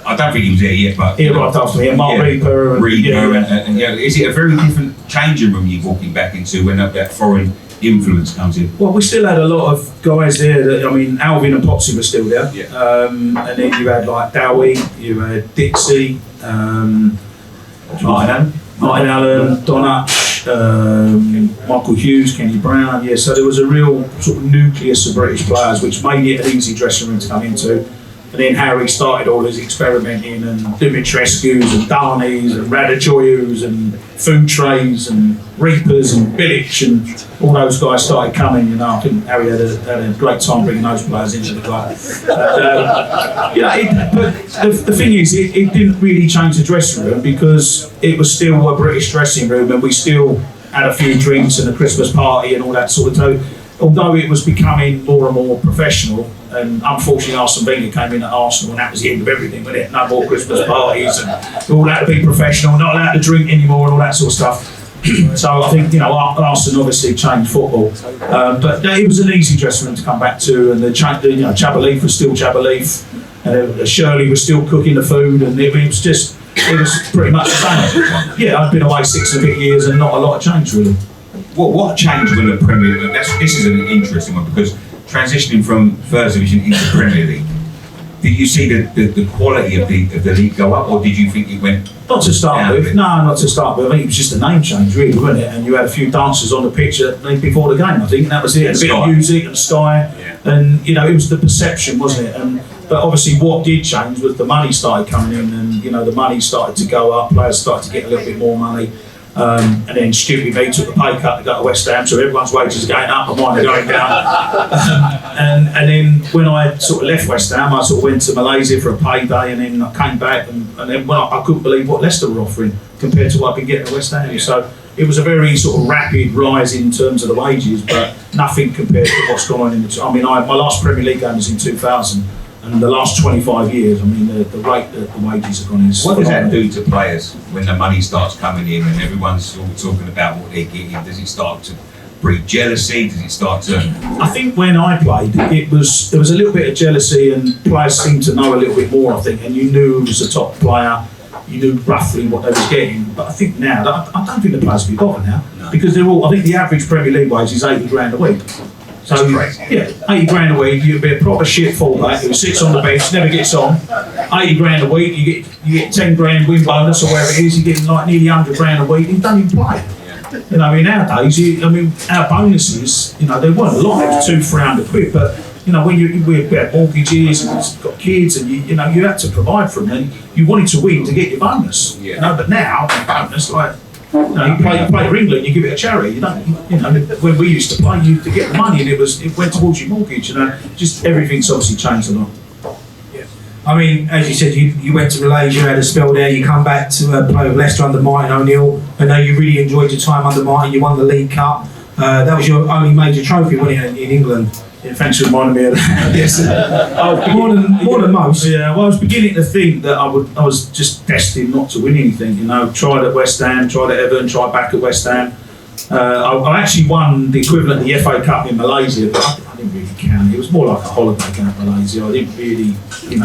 I don't think he was there yet, but he arrived after me, and Mark Reaper. And you know, is it a very different changing room you're walking back into when that foreign influence comes in? Well, we still had a lot of guys there that, I mean, Alvin and Popsy were still there. Yeah. And then you had like Dowie, you had Dixie, Martin Allen, Don Hutch, Michael Hughes, Kenny Brown. Yeah, so there was a real sort of nucleus of British players, which made it an easy dressing room to come into. And then Harry started all his experimenting, and Dimitrescu's and Darnies and Radojoyus and food trays and Reapers and Bilic and all those guys started coming. You know, I think Harry had a great time bringing those players into the club. But the thing is, it didn't really change the dressing room because it was still a British dressing room, and we still had a few drinks and a Christmas party and all that sort of thing. Although it was becoming more and more professional, and unfortunately Arsene Wenger came in at Arsenal, and that was the end of everything, wasn't it? No more Christmas parties, and we all had to be professional, not allowed to drink anymore, and all that sort of stuff. So I think, you know, Arsene obviously changed football, but it was an easy dressing room to come back to, and Chaba Leaf was still Chaba Leaf, Shirley was still cooking the food, and it was pretty much the same. Yeah, I'd been away 6 and a bit years, and not a lot of change really. What changed when the Premier League? This is an interesting one, because transitioning from First Division into Premier League, did you see the quality of the league go up, or did you think it went? Not to start with. No, not to start with. I think it was just a name change, really, wasn't it? And you had a few dancers on the pitch before the game. I think that was it. And a bit of music and Sky, and you know, it was the perception, wasn't it? But obviously, what did change was the money started coming in, and you know, the money started to go up. Players started to get a little bit more money. And then stupid me took the pay cut to go to West Ham, so everyone's wages are going up and mine are going down. And then when I sort of left West Ham, I sort of went to Malaysia for a payday, and then I came back, and then I couldn't believe what Leicester were offering compared to what I'd been getting at West Ham. Yeah. So it was a very sort of rapid rise in terms of the wages, but nothing compared to what's gone on in the. I mean, my last Premier League game was in 2000. And the last 25 years, I mean, the rate that the wages have gone is. What does that do to players when the money starts coming in and everyone's all talking about what they're getting? Does it start to breed jealousy? Does it start to? I think when I played, there was a little bit of jealousy, and players seemed to know a little bit more. I think, and you knew who was a top player, you knew roughly what they was getting. But I think now, I don't think the players will be bothered now, because they're all. I think the average Premier League wage is £80,000 a week. So yeah, £80,000 a week. You'd be a proper shit fullback who sits on the bench, never gets on. £80,000 a week. You get £10,000 win bonus or whatever it is. You're getting like nearly £100,000 a week. You don't even play. You know, I mean, nowadays, our bonuses, you know, they weren't a lot. It was £200-300 but you know, when we had mortgages and we've got kids, and you had to provide for them, and you wanted to win to get your bonus. Yeah. You know, but now bonus, like. You play for England, you give it a charity. You don't, when we used to play, you to get the money, and it went towards your mortgage. You know, just everything's obviously changed a lot. Yeah. I mean, as you said, you went to Malaysia, had a spell there. You come back to play with Leicester under Martin O'Neill. I know you really enjoyed your time under Martin. You won the League Cup. That was your only major trophy, wasn't it, in England? Yeah, thanks for reminding me of that. Yes. More than most. Yeah, well, I was beginning to think that I was just destined not to win anything. You know, tried at West Ham, tried at Everton, tried back at West Ham. I actually won the equivalent of the FA Cup in Malaysia, but I didn't really count. It was more like a holiday game in Malaysia. I didn't really,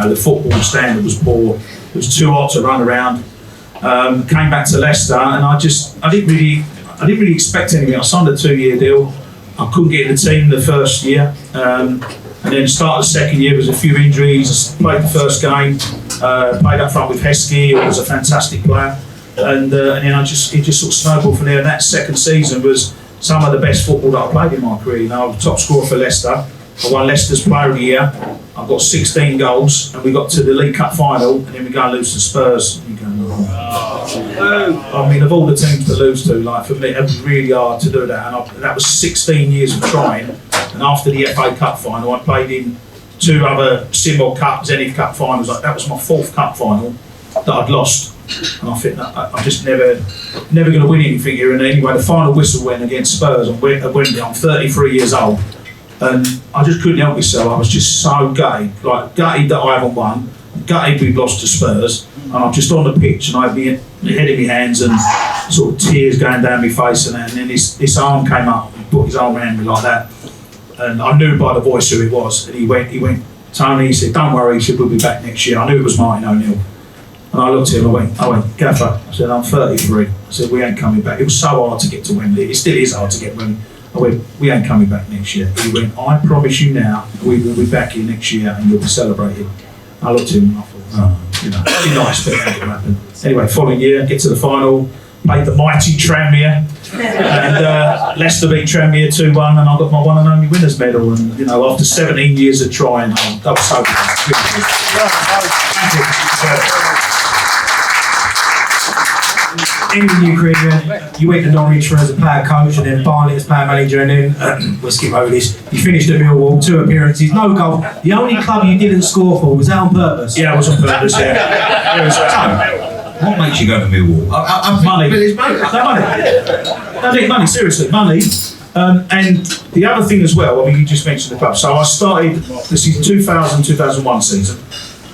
the football standard was poor. It was too hot to run around. Came back to Leicester, and I didn't really expect anything. I signed a 2-year deal. I couldn't get in the team the first year, and then started the second year. There was a few injuries. I played the first game, played up front with Heskey, who was a fantastic player. and then it just sort of snowballed from there. And that second season was some of the best football that I played in my career. You know, I was top scorer for Leicester. I won Leicester's Player of the Year. I got 16 goals, and we got to the League Cup final, and then we go and lose to Spurs. And you go, I mean, of all the teams to lose to, like for me, it was really hard to do that. And that was 16 years of trying. And after the FA Cup final, I played in 2 other Symbol Cup, Zenith Cup finals. Like that was my 4th cup final that I'd lost. And I think that I'm just never going to win anything here. And anyway, the final whistle went against Spurs on Wembley. I'm 33 years old. And I just couldn't help myself. I was just so gutted that I haven't won, gutted we've lost to Spurs, and I'm just on the pitch and I have my head in my hands and sort of tears going down my face, and then this arm came up, he put his arm around me like that, and I knew by the voice who it was, and he went, Tony, he said, don't worry, he said, we'll be back next year. I knew it was Martin O'Neill. And I looked at him, I went, Gaffer, I said, I'm 33. I said, we ain't coming back. It was so hard to get to Wembley. It still is hard to get to Wembley. I went, we ain't coming back next year. He went, I promise you now, we will be back here next year and you'll be celebrated. I looked at him and I thought, oh, you know, it'd be nice, but it ain't gonna happen. Anyway, following year, get to the final, played the mighty Tranmere, and Leicester beat Tranmere 2-1, and I got my one and only winner's medal. And you know, after 17 years of trying, I was so good. Ending your career, you went to Norwich as a player coach, and then Barnet as player manager, and then we'll skip over this. You finished at Millwall, 2 appearances, no goal. The only club you didn't score for, was that on purpose? Yeah, it was on purpose. Yeah. It was, what makes you go to Millwall? Money. No, money. Seriously, money. And the other thing as well. I mean, you just mentioned the club. So I started. This is 2000-2001 season.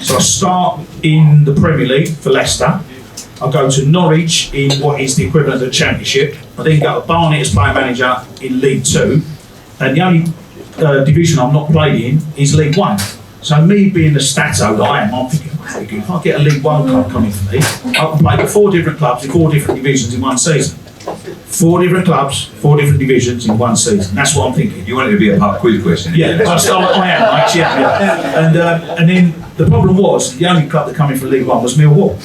So I start in the Premier League for Leicester. I go to Norwich in what is the equivalent of the Championship. I then go to Barnet as player manager in League 2. And the only division I'm not played in is League 1. So me being the stato that I am, I'm thinking, very good, if I get a League 1 club coming for me, I can play for 4 different clubs in 4 different divisions in one season. 4 different clubs, 4 different divisions in one season. That's what I'm thinking. You wanted to be a pub quiz question. Yeah, I am, actually, yeah. And then the problem was, the only club that came in for League 1 was Millwall.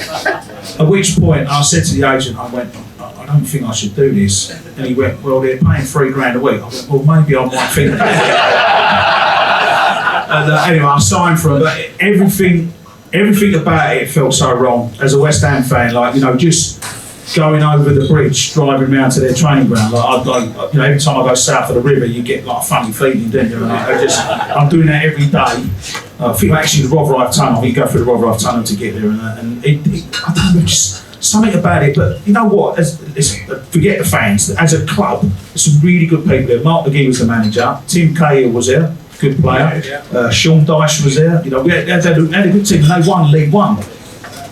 At which point I said to the agent, I went, I don't think I should do this. And he went, well, they're paying £3 a week. I went, well, maybe I might think about it. And anyway, I signed for it, but everything about it felt so wrong. As a West Ham fan, like, you know, just going over the bridge, driving around to their training ground, like, you know, every time I go south of the river, you get like a funny feeling, don't you? And I'm doing that every day. I think actually the Rotherhithe Tunnel, you go through the Rotherhithe Tunnel to get there, and I don't know, just something about it. But you know what? Forget the fans. As a club, there's some really good people there. Mark McGee was the manager. Tim Cahill was there, good player. Sean Dyche was there. You know, we had a good team, and they won League 1.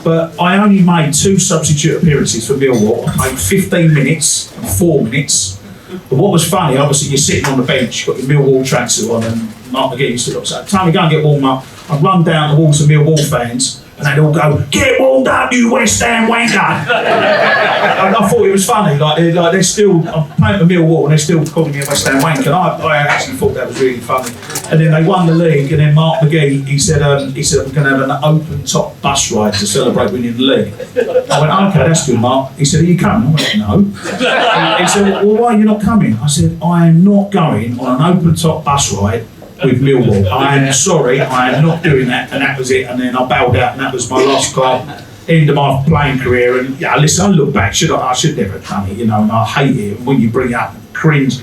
But I only made 2 substitute appearances for Millwall. I played 15 minutes and 4 minutes. But what was funny, obviously, you're sitting on the bench, you've got your Millwall tracksuit on, and Mark McGee stood up, so Tony, go and get warmed up. I'd run down towards the Millwall fans, and they'd all go, get warmed up, you West Ham wanker! And I thought it was funny, like they're still, I'm playing for Millwall, and they're still calling me a West Ham wanker, and I actually thought that was really funny. And then they won the league, and then Mark McGee, he said we're going to have an open-top bus ride to celebrate winning the league. I went, okay, that's good, Mark. He said, are you coming? I went, no. He said, well, why are you not coming? I said, I am not going on an open-top bus ride with Millwall. I am sorry, I am not doing that, and that was it. And then I bailed out, and that was my last club, end of my playing career. And yeah, listen, I look back, I should never have done it, you know, and I hate it when you bring it up, cringe.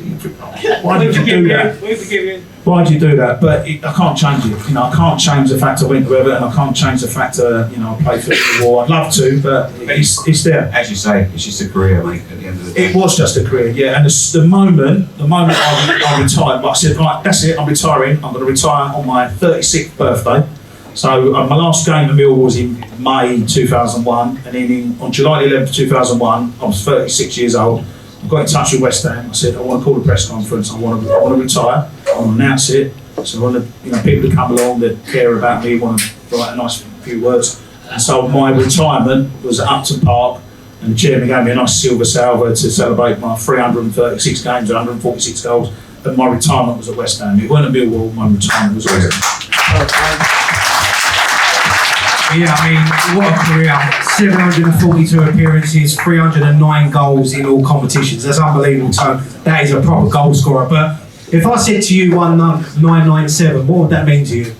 Why did you do that? We forgive you. Why did you do that? But I can't change it. You know, I can't change the fact I went to Everton, and I can't change the fact you know, I played for Millwall. I'd love to, but it's there. As you say, it's just a career, mate, at the end of the day. It was just a career, yeah. And the moment I retired, I said, right, that's it, I'm retiring. I'm going to retire on my 36th birthday. So my last game at Millwall was in May 2001, and then on July 11th, 2001, I was 36 years old. I got in touch with West Ham. I said, I want to call a press conference. I want to retire. I want to announce it. So I want people to come along that care about me, want to write a nice few words. And so my retirement was at Upton Park, and the chairman gave me a nice silver salver to celebrate my 336 games, 146 goals. And my retirement was at West Ham. It wasn't at Millwall. My retirement was at West Ham. Yeah, I mean, what a career. 742 appearances, 309 goals in all competitions. That's unbelievable, Tone. That is a proper goal scorer. But if I said to you 997, what would that mean to you?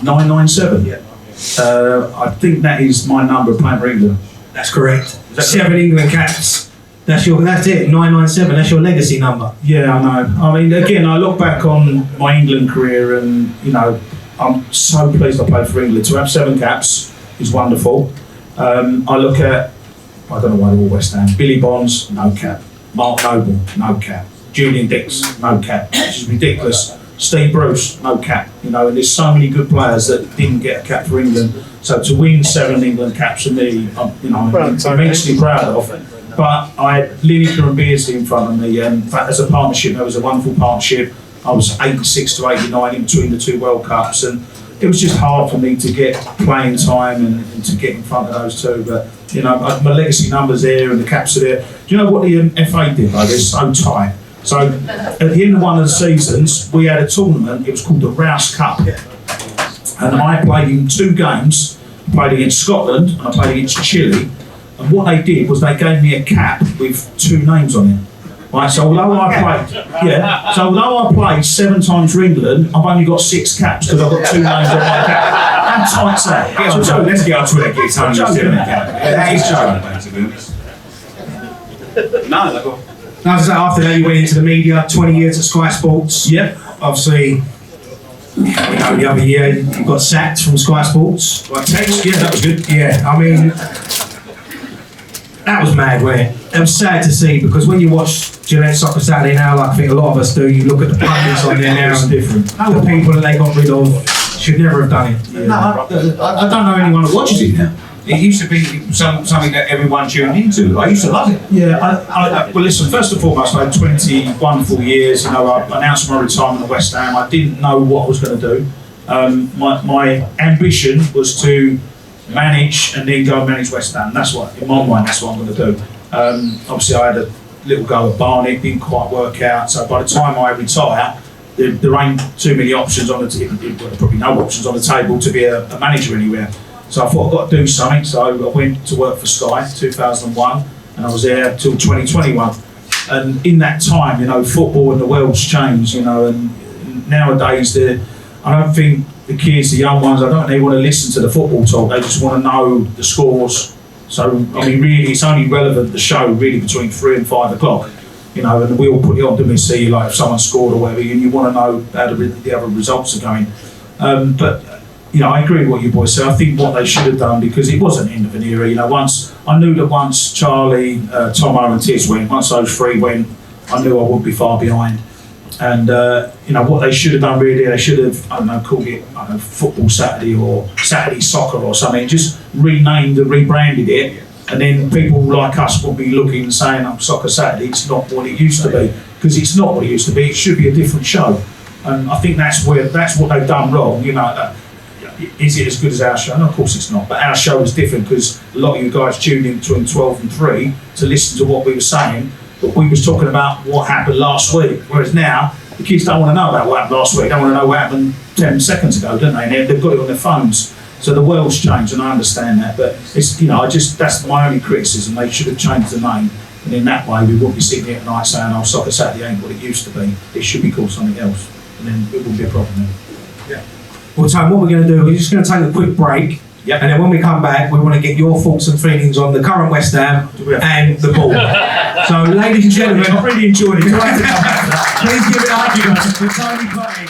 997? Yeah. I think that is my number playing for England. That's correct. 7 England caps. That's it, 997, that's your legacy number. Yeah, I know. I mean, again, I look back on my England career and, you know, I'm so pleased I played for England. To have 7 caps is wonderful. I look at, I don't know why they're all West Ham. Billy Bonds, no cap. Mark Noble, no cap. Julian Dix, no cap. Which is ridiculous. Steve Bruce, no cap. You know, and there's so many good players that didn't get a cap for England. So to win 7 England caps for me, I'm immensely proud of. But I had Lineker and Beardsley in front of me, and as a partnership, that was a wonderful partnership. I was 86 to 89 in between the 2 World Cups, and it was just hard for me to get playing time and to get in front of those 2. But you know, my legacy numbers there and the caps are there. Do you know what the FA did though? They're so tight. So at the end of one of the seasons, we had a tournament. It was called the Rouse Cup, and I played in 2 games. I played against Scotland and I played against Chile. And what they did was they gave me a cap with 2 names on it. Right, so although I played 7 times for England, I've only got 6 caps because I've got 2 names on my cap. How tight's that? Let's get on to it. Get Tony to 7 cap. That is joking. No, after that, you went into the media, 20 years at Sky Sports. Yep. Obviously, you know, the other year you got sacked from Sky Sports. Like text, yeah, that was good. Yeah, I mean, that was mad, wasn't it? It was sad to see because when you watch Gillette Soccer Saturday now, like I think a lot of us do, you look at the pundits on there now, It's different. the people that they got rid of should never have done it. No, I don't know anyone that watches it now. It used to be something that everyone tuned into. I used to love it. Yeah, well listen, first and foremost, I had 20 wonderful years. You know, I announced my retirement at West Ham. I didn't know what I was going to do. My ambition was to manage and then go and manage West Ham. That's what, in my mind, that's what I'm going to do. Obviously, I had a little go at Barnet, didn't quite work out. So by the time I retire, there ain't too many options on the table. Well, probably no options on the table to be a manager anywhere. So I thought I've got to do something. So I went to work for Sky 2001, and I was there till 2021. And in that time, you know, football and the world's changed. You know, and nowadays I don't think the kids, the young ones, I don't think they want to listen to the football talk. They just want to know the scores. So I mean, really, it's only relevant the show really between 3 and 5 o'clock. You know, and we all put it on to see like if someone scored or whatever, and you want to know how the other results are going. But you know, I agree with what you boys say. I think what they should have done, because it was an end of an era. You know, once Charlie, Tomo, and Tiz went, once those 3 went, I knew I wouldn't be far behind. And you know what they should have done really, they should have, I don't know, called it Football Saturday or Saturday Soccer or something. Just renamed and rebranded it, and then people like us will be looking and saying, "I'm Soccer Saturday." It's not what it used to be, because it's not what it used to be. It should be a different show, and I think that's what they've done wrong. You know, is it as good as our show? No, of course it's not. But our show was different because a lot of you guys tuned in between 12 and 3 to listen to what we were saying. But we was talking about what happened last week, whereas now the kids don't want to know about what happened last week. They don't want to know what happened 10 seconds ago, don't they? And they've got it on their phones. So the world's changed, and I understand that. But it's, you know, that's my only criticism. They should have changed the name, and in that way we wouldn't be sitting here at night saying, "Oh, Soccer Saturday ain't what it used to be." It should be called something else, and then it wouldn't be a problem then. Yeah. Well, Tom, what we're going to do, we're just going to take a quick break. Yep. And then when we come back, we want to get your thoughts and feelings on the current West Ham and the ball. So, ladies and gentlemen, I really enjoyed it. please give it up for Tony Cottee.